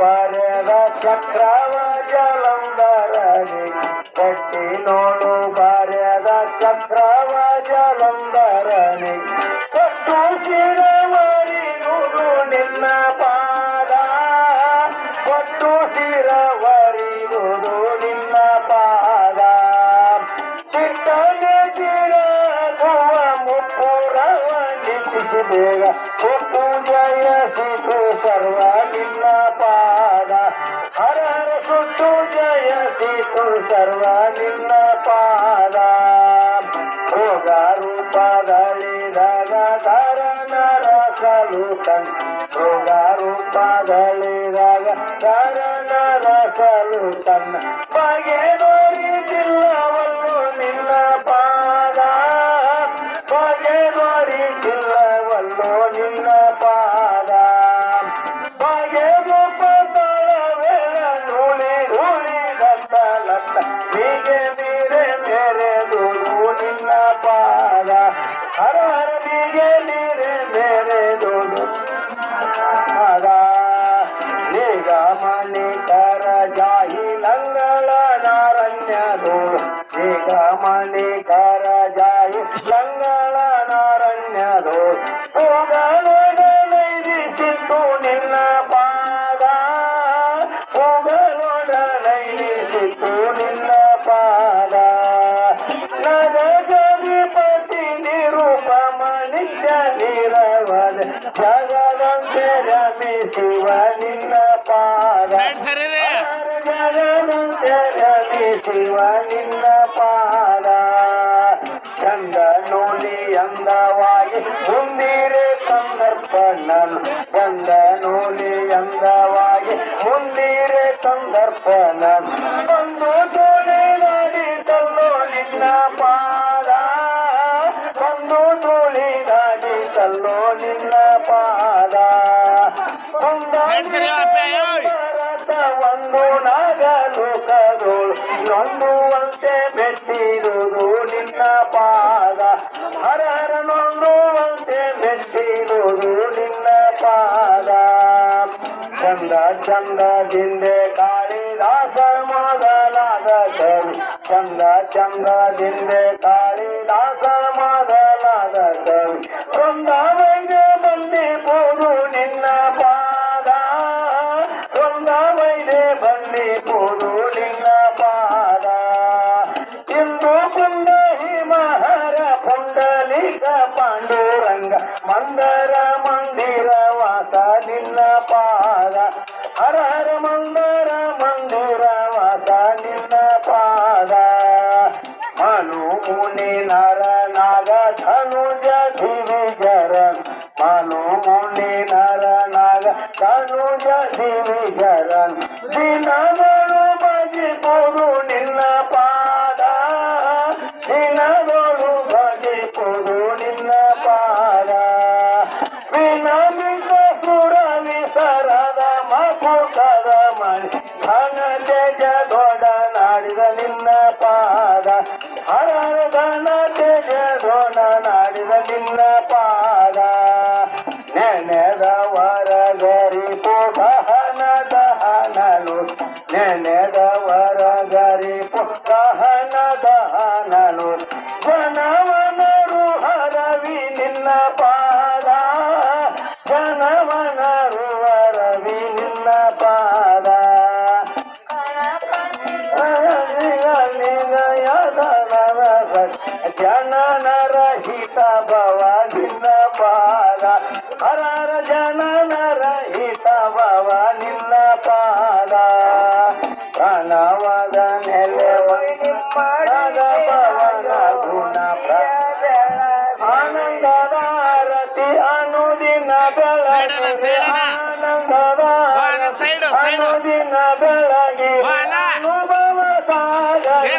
ಬರೆದ ಚಕ್ರವ ಜಲಂಧರನೆ ಕಟ್ಟಿ ನೋಡು ಬರೆದ ಚಕ್ರವ ಜಲಂಧರನೆ ಕಟ್ಟು ಶಿರವರಿಗುವುದು ನಿನ್ನ ಪಾದ ಕೊಟ್ಟು ಶಿರವರಿಗುವುದು ನಿನ್ನ ಪಾದ ಚಿಟ್ಟನೆ ಚಿರಗುವ ಮುಪ್ಪುರವ ನಿಟ್ಟಿಸಿ ಬೇಗ ಕೊಟ್ಟು ಜಯಸಿತು ಸರ್ವ ನಿನ್ನ ಪಾದ ಹರ ಹರ ಸುಟ್ಟು ಜಯಸಿತು ಸರ್ವ ನಿನ್ನ ಪಾದ ರೋಗ ರೂಪಗಳಿದಾಗ ಧರನರ ಸಲುತನ್ ರೋಗ ರೂಪಗಳಿದಾಗ ಧರನರ ಸಲುತನ್ ಬಗೆ ದೊರಿತಿಲ್ಲವಲ್ಲು ನಿನ್ನ ಪಾದ ಬಗೆ ದೊರಿತಿಲ್ಲವಲ್ಲು ನಿನ್ನ ಪಾದ ಬಗೆ ರೂಪದಳವೇಳ ಧೂಳಿ ಧೂಳಿದಂತ ಲತ್ತ ಹೀಗೆ ಮೀರೆ ಮೇರೆದುದು ನಿನ್ನ ಪಾದ ಹರ ಹರ ಹೀಗೆ ಮೀರೆ ಮೇರೆದುದು ಪಾದ ನಿಗಮನಿಕರ ಜಾಹಿಲಂಗಳ ನಾರಣ್ಯದು ನಿಗಮನಿಕರ ಜಾಹಿಲಂಗಳ ನಾರಣ್ಯದು ಪೂಗಳೊಡನೈದಿಸಿತು ನಿನ್ನ ಪಾದ ಪೂಗಳೊಡನೈದಿಸಿತು ನಿನ್ನ ಪಾದ ನಗಜಧಿಪತಿ ನಿರೂಪಮ ನಿತ್ಯ ನಿರವದ ಜಗದಂತೆ ರಮಿಸುವ ನಿನ್ನ ಪಾದ ಜಗದಂತೆ ರಮಿಸುವ ನಿನ್ನ ಪಾದ ಚಂದ ನೂಲಿ ಅಂದವಾಗಿ ಮುಂದಿರೆ ಸಂದರ್ಪಣನು ಚಂದ ನೂಲಿ ಅಂದವಾಗಿ ಮುಂದಿರೆ ಸಂದರ್ಪಣನು ಒಂದು ತುಳಿದಾಡಿಸಲು ನಿನ್ನ ಪಾದ ಒಂದು ತುಳಿದಾಡಿಸಲು ನಿನ್ನ ಪಾದ ಒಂದು ನಗಲು ಕದೋಳು ನೊಂದುವಂತೆ ಮೆಟ್ಟಿರುವುದು ನಿನ್ನ ಪಾದ ಹರ ಹರ ನೊಂದುವಂತೆ ಮೆಟ್ಟಿರುವುದು ನಿನ್ನ ಪಾದ ಚಂದ ಚಂದದಿಂದೆ ಕಾಳಿದಾಸ ಮೊದಲಾದ ಕವಿ ಚಂದ ಚಂದದಿಂದೆ ಕಾಳಿದಾಸ ಮೊದಲಾದ ಕವಿ ವೃಂದಾವೈಗೆ ಬಂದಿಪುದು ನಿನ್ನ ಪಾದ ವೃಂದಾವೈಗೆ ಬಂದಿಪುದು ನಿನ್ನ ಪಾದ ಇಂದು ಕುಂದ ಹಿಮಹರ ಪುಂಡಲಿಕ ಪಾಂಡುರಂಗ ಮಂದರ ಮಂದಿರ ವಾಸ ನಿನ್ನ ಪಾದ ಹರ ಹರ ಮಂದರ ಮಂದಿರ ವಾಸ ನಿನ್ನ ಪಾದ ಮನು ಮುನಿ ನರ ನಾಗ ಧನುಜ ದಿವಿಜರನ್ ಮನು ಮುನಿ ನರ ನಾಗ ಧನುಜ ದಿವಿಜರನ್ ದಿನಗಳು ಭಜಿಪುದು ನಿನ್ನ ಪಾದ ದಿನಗಳು ಭಜಿಪುದು ನಿನ್ನ ಪಾದ ವಿನಮಿತ ಸುರ ವಿಸರದ ಮಕುಟದ ಮಣಿ ಘನ ತೇಜ ದೊಡ ನಾಡಿದ ನಿನ್ನ ಪಾದ ಹರ ಹರ ಘನ ತೇಜ ದೊಡ ನಾಡಿದ ನಿನ್ನ ಪಾದ ನೆನೆದವರ ಗರಿಪು ದಹನ ದಹನನು ನೆನೆದವರ ಗರಿಪು ದಹನ ದಹನನು ಜನವನರು ಹರವಿ ನಿನ್ನ ಪಾದ ಜನವನರು ಹರವಿ ನಿನ್ನ ಪಾದ ಜನನರಹಿತ ಭವ ನಿನ್ನ ಪಾದ ಹರ ಹರ ಜನನರಹಿತ ಭವ ನಿನ್ನ ಪಾದ ಪ್ರಣವದ ನೆಲೆ ಭವನ ಗುಣ ಆನಂದದ ರತಿ ಅನುದಿನ ಬೆಳಗಿ ಆನಂದದ ಅನುದಿನ ಬೆಳಗಿ ಅನುಭವ ಸಾಗರ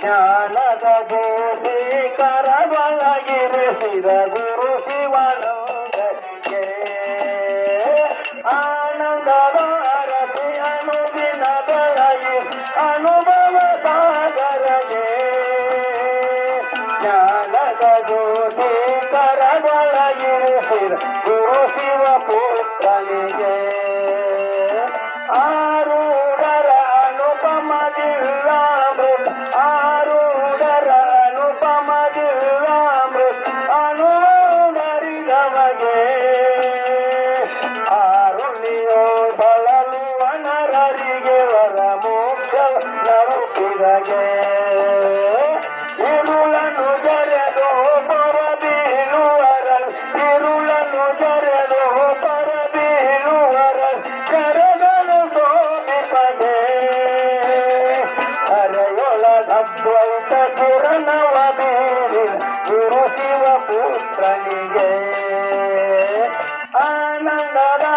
ಜ್ಞಾನದ ಜ್ಯೋತಿ ಕರಬಳಗಿರಿಸಿದ ಗುರು ಶಿವನಂದಕ್ಕೆ ಆನಂದದ ರತಿ ಅನುದಿನ ಬೆಳಗಿ ಅನುಭವ ಸಾಗರಗೆ ಜ್ಞಾನದ ಜ್ಯೋತಿ ಕರಬಳಗಿರಿಸಿದ ಗುರು ಶಿವ ಪುತ್ರನಿಗೆ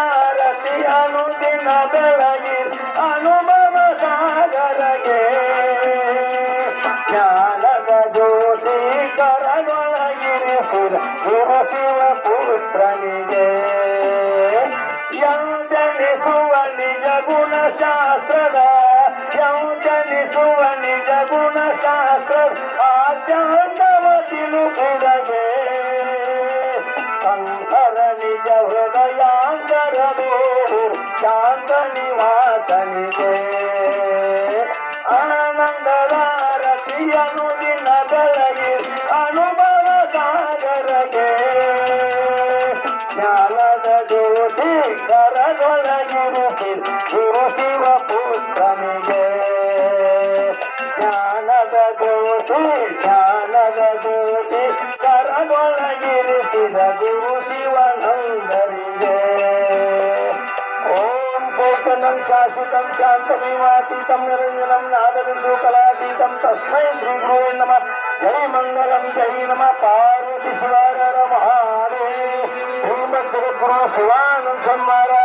ಆನಂದದಾರತಿ ಅನುದಿನ ಬೆಳಗಿ ಅನುಭವ ಸಾಗರಗೆ ಜ್ಞಾನದ ಜ್ಯೋತಿ ಕರದೊಳಗಿರಿಸಿದ ಗುರು ಶಿವ ಪುತ್ರನಿಗೆ ಯೌಜನಿಸುವ ನಿಜ ಗುಣಶಾಸ್ತ್ರದ ಯೌಜನಿಸುವ ನಿಜ ಗುಣಶಾಸ್ತ್ರ ಆಚಾರ್ಯವ ತಿಳುಕುಡಗೆ ಸಂತರ ನಿಜ ಹೃದಯಾಂತರದು ಶಾಂತ ನಿವಾಸನಿಗೆ ಆನಂದದಾರತಿಯನು ದಿನ ಬೆಳಗಿ ಅನುಭವ ಸಾಗರಗೆ ಜ್ಞಾನದ ಜ್ಯೋತಿ ಕರದೊಳಗಿರುತ್ತಿ ಗುರು ಶಿವ ಪುತ್ರನಿಗೆ ಜ್ಞಾನದ ಜ್ಯೋತಿ ಕರದೊಳಗಿರಿಸಿದ ಗುರು ಶಿವನಂದರಿಗೆ ಓಂ ಚೈತನ್ಯಂ ಶಾಶ್ವತಂ ಶಾಂತಮೇವಾತೀತಂ ನಿರಂಜನಂ ನಾದಬಿಂದು ಕಲಾತೀತಂ ತಸ್ಮೈ ಶ್ರೀ ಗುರುವೇ ನಮಃ ಜೈ ಮಂಗಲಂ ಜೈ ನಮಃ ಪಾರ್ವತಿ ಶಿವಾರ ಮಹಾದೇವ ಶ್ರೀಮದ್ ಜಗದ್ಗುರು ಶಿವಾನಂದ ಮಹಾರಾಜ